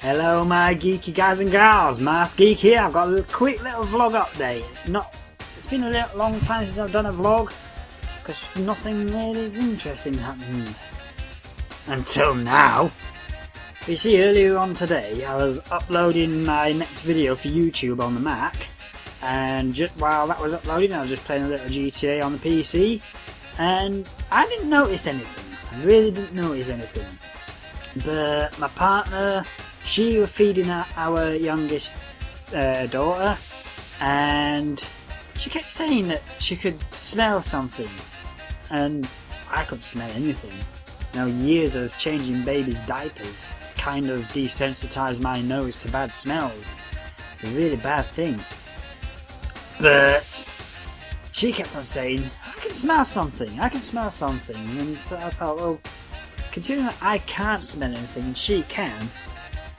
Hello my geeky guys and gals, MarsGeek here. I've got a quick little vlog update. It's been a long time since I've done a vlog because nothing really interesting happened until now. You see, earlier on today I was uploading my next video for YouTube on the Mac, and just while that was uploading I was just playing a little GTA on the PC, and I didn't notice anything. I really didn't notice anything. But my partner, she was feeding our youngest daughter, and she kept saying that she could smell something, and I couldn't smell anything. Now, years of changing babies' diapers kind of desensitized my nose to bad smells. It's a really bad thing. But she kept on saying, I can smell something, I can smell something. And so I thought, well, considering that I can't smell anything and she can,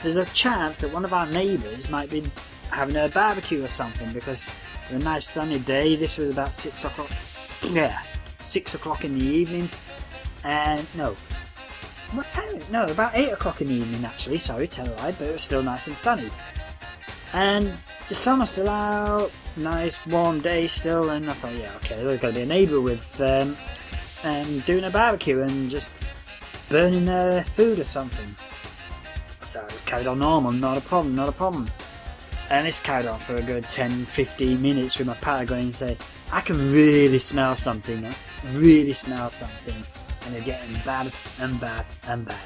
there's a chance that one of our neighbours might be having a barbecue or something, because it was a nice sunny day. This was about 6 o'clock. Yeah, 6 o'clock in the evening. And no, what time? No, about 8 o'clock in the evening actually. Sorry, tell a lie, but it was still nice and sunny. And the sun was still out, nice warm day still. And I thought, yeah, okay, there's going to be a neighbour with doing a barbecue and just burning their food or something. So I just carried on normal, not a problem, not a problem. And this carried on for a good 10-15 minutes with my partner going and say, I can really smell something, really smell something. And they're getting bad and bad and bad.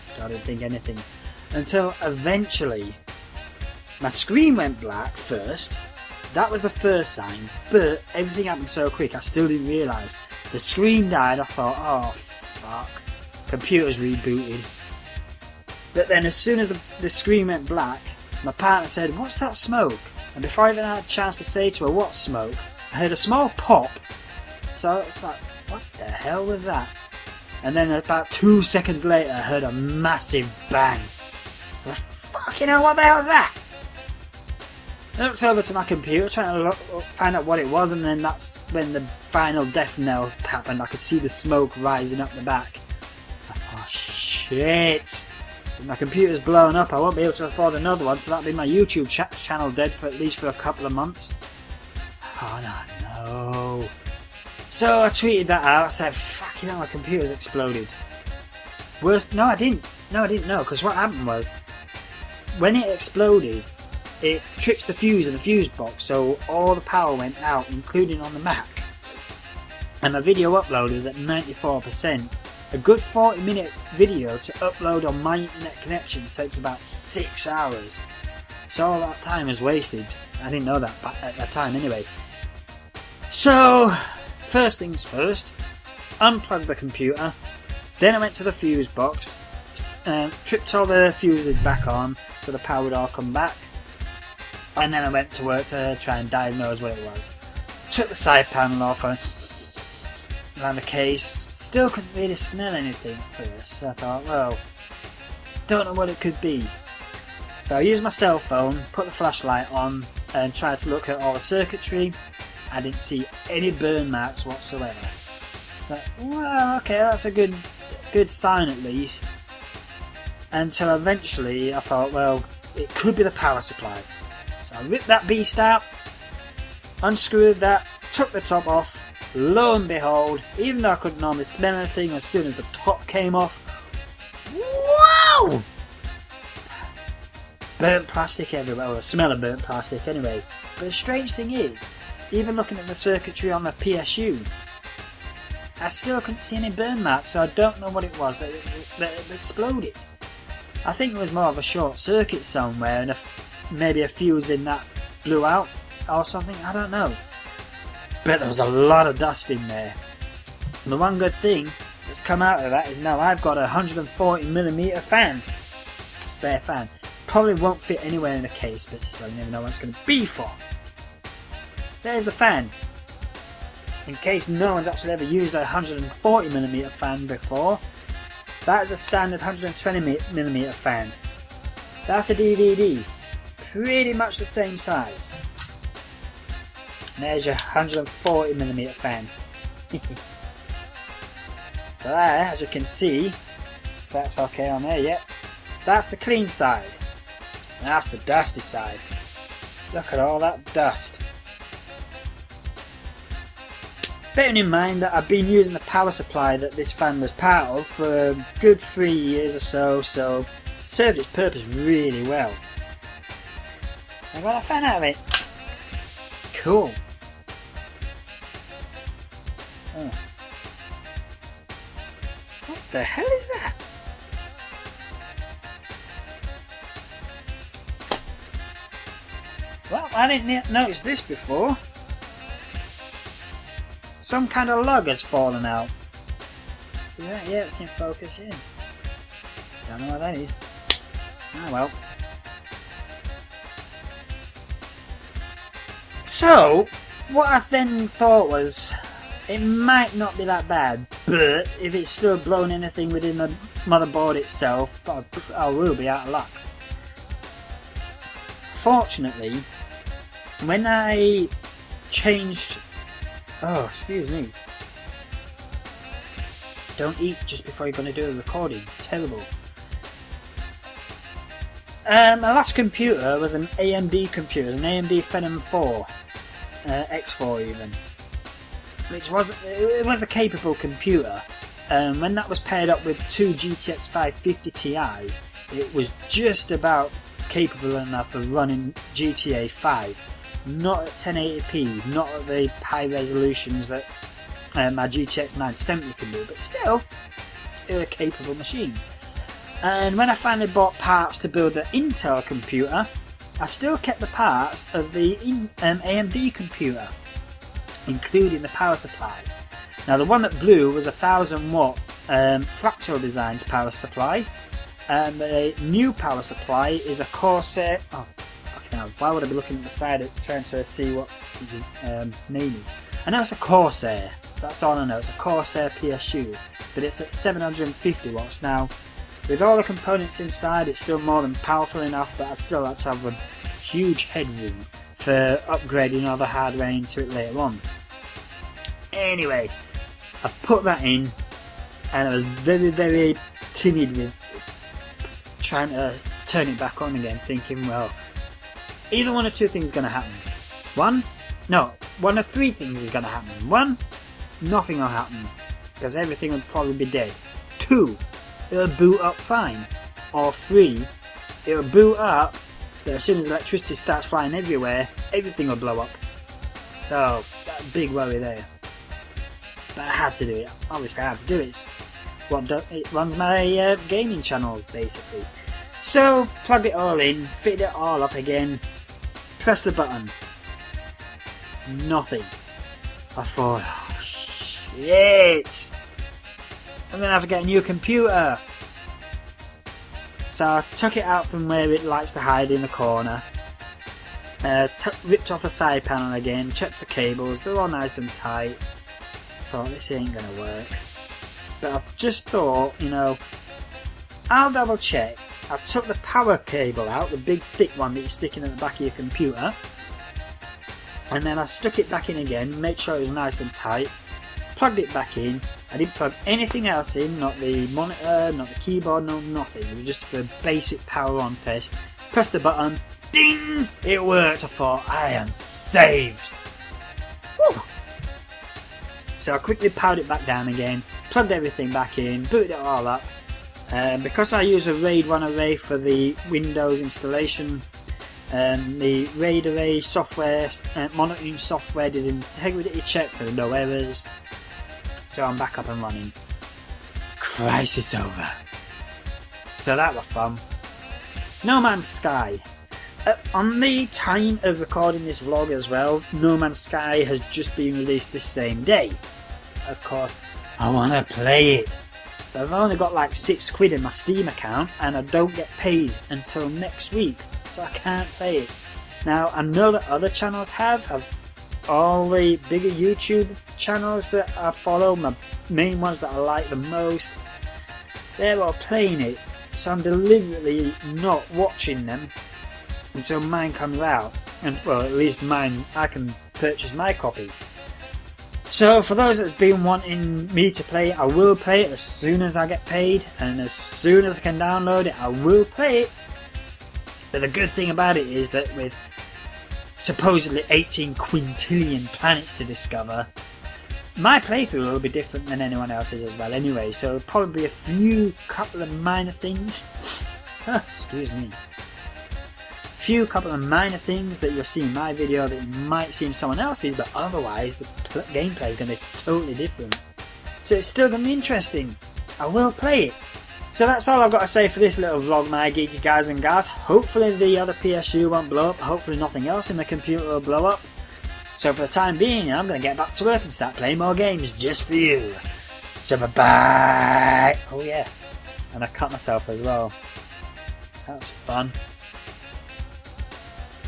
Started to think anything. Until eventually my screen went black first. That was the first sign, but everything happened so quick I still didn't realise. The screen died. I thought, oh fuck, computer's rebooted. But then as soon as the screen went black, my partner said, what's that smoke? And before I even had a chance to say to her what smoke, I heard a small pop. So it's like, what the hell was that? And then about 2 seconds later I heard a massive bang. Fucking hell, what the hell was that? I looked over to my computer trying to find out what it was, and then that's when the final death knell happened. I could see the smoke rising up the back. I thought, oh shit! If my computer's blowing up, I won't be able to afford another one, so that'll be my YouTube channel dead for at least for a couple of months. Oh no. So I tweeted that out. I said, fucking hell, my computer's exploded. Worse, no I didn't know, because what happened was, when it exploded, it trips the fuse in the fuse box, so all the power went out, including on the Mac. And my video upload was at 94%. A good 40-minute video to upload on my internet connection takes about 6 hours. So all that time is wasted. I didn't know that at that time anyway. So, first things first, unplugged the computer. Then I went to the fuse box, tripped all the fuses back on so the power would all come back. And then I went to work to try and diagnose what it was. Took the side panel off and around the case. Still couldn't really smell anything at first. So I thought, well, don't know what it could be. So I used my cell phone, put the flashlight on, and tried to look at all the circuitry. I didn't see any burn marks whatsoever. So, well, okay, that's a good sign at least. Until eventually I thought, well, it could be the power supply. So I ripped that beast out, unscrewed that, took the top off. Lo and behold, even though I couldn't normally smell anything, as soon as the top came off, wow! Burnt plastic everywhere, well, the smell of burnt plastic anyway. But the strange thing is, even looking at the circuitry on the PSU, I still couldn't see any burn marks, so I don't know what it was that exploded. I think it was more of a short circuit somewhere, and maybe a fuse in that blew out or something, I don't know. But there was a lot of dust in there. And the one good thing that's come out of that is now I've got a 140mm fan, spare fan. Probably won't fit anywhere in the case, but still, you never know what it's going to be for. There's the fan. In case no one's actually ever used a 140mm fan before, that is a standard 120mm fan. That's a DVD. Pretty much the same size. And there's your 140mm fan. So there, as you can see, if that's okay on there, yep. That's the clean side. That's the dusty side. Look at all that dust. Bearing in mind that I've been using the power supply that this fan was part of for a good 3 years or so it served its purpose really well. I got a fan out of it. Cool. Oh. What the hell is that? Well, I didn't notice this before. Some kind of log has fallen out. Yeah, it's in focus, yeah. Don't know what that is. Oh well. So, what I then thought was, it might not be that bad, but if it's still blowing anything within the motherboard itself, I will be out of luck. Fortunately, when I changed... Oh, excuse me. Don't eat just before you're going to do a recording. Terrible. My last computer was an AMD computer, an AMD Phenom 4, X4 even, which was a capable computer. When that was paired up with two GTX 550 Ti's, it was just about capable enough of running GTA 5. Not at 1080p, not at the high resolutions that my GTX 970 can do, but still, it was a capable machine. And when I finally bought parts to build the Intel computer, I still kept the parts of the AMD computer, including the power supply. Now the one that blew was a 1000 watt Fractal Designs power supply, and the new power supply is a Corsair. Oh, fucking hell! Why would I be looking at the side of trying to see what his name is? I know it's a Corsair. That's all I know. It's a Corsair PSU, but it's at 750 watts now. With all the components inside, it's still more than powerful enough, but I'd still like to have a huge headroom for upgrading other hardware into it later on. Anyway, I put that in, and I was very, very timid with trying to turn it back on again, thinking, well, either one of two things is going to happen. One of three things is going to happen. One, nothing will happen, because everything will probably be dead. Two, it'll boot up fine. Or three, it'll boot up, but as soon as electricity starts flying everywhere, everything will blow up. So, that big worry there. But I had to do it. Obviously I had to do it. It runs my gaming channel, basically. So, plugged it all in, fitted it all up again, press the button. Nothing. I thought, oh shit! I'm gonna have to get a new computer. So I took it out from where it likes to hide in the corner. Ripped off the side panel again, checked the cables, they're all nice and tight. Thought this ain't gonna work. But I've just thought, I'll double check. I took the power cable out, the big thick one that you're sticking at the back of your computer. And then I stuck it back in again, made sure it was nice and tight. Plugged it back in. I didn't plug anything else in, not the monitor, not the keyboard, no nothing. It was just for a basic power on test. Pressed the button, ding! It worked. I thought, I am saved. Woo! So I quickly powered it back down again, plugged everything back in, booted it all up. Because I use a RAID 1 array for the Windows installation, the RAID array software, monitoring software did an integrity check, there were no errors. So I'm back up and running. Crisis over. So that was fun. No Man's Sky. On the time of recording this vlog as well, No Man's Sky has just been released this same day. Of course, I want to play it. But I've only got like £6 in my Steam account and I don't get paid until next week. So I can't play it. Now I know that other channels have all the bigger YouTube channels that I follow, my main ones that I like the most, they're all playing it, so I'm deliberately not watching them until mine comes out, and well, at least mine, I can purchase my copy. So for those that's been wanting me to play it, I will play it as soon as I get paid, and as soon as I can download it, I will play it. But the good thing about it is that with supposedly 18 quintillion planets to discover, my playthrough will be different than anyone else's as well anyway, so probably a couple of minor things. Excuse me. Couple of minor things that you'll see in my video that you might see in someone else's, but otherwise the gameplay is going to be totally different. So it's still going to be interesting. I will play it. So that's all I've got to say for this little vlog, my geeky guys and gals. Hopefully the other PSU won't blow up. Hopefully nothing else in the computer will blow up. So for the time being, I'm going to get back to work and start playing more games just for you. So bye bye. Oh yeah, and I cut myself as well. That's fun.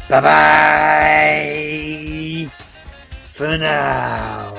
Bye bye for now.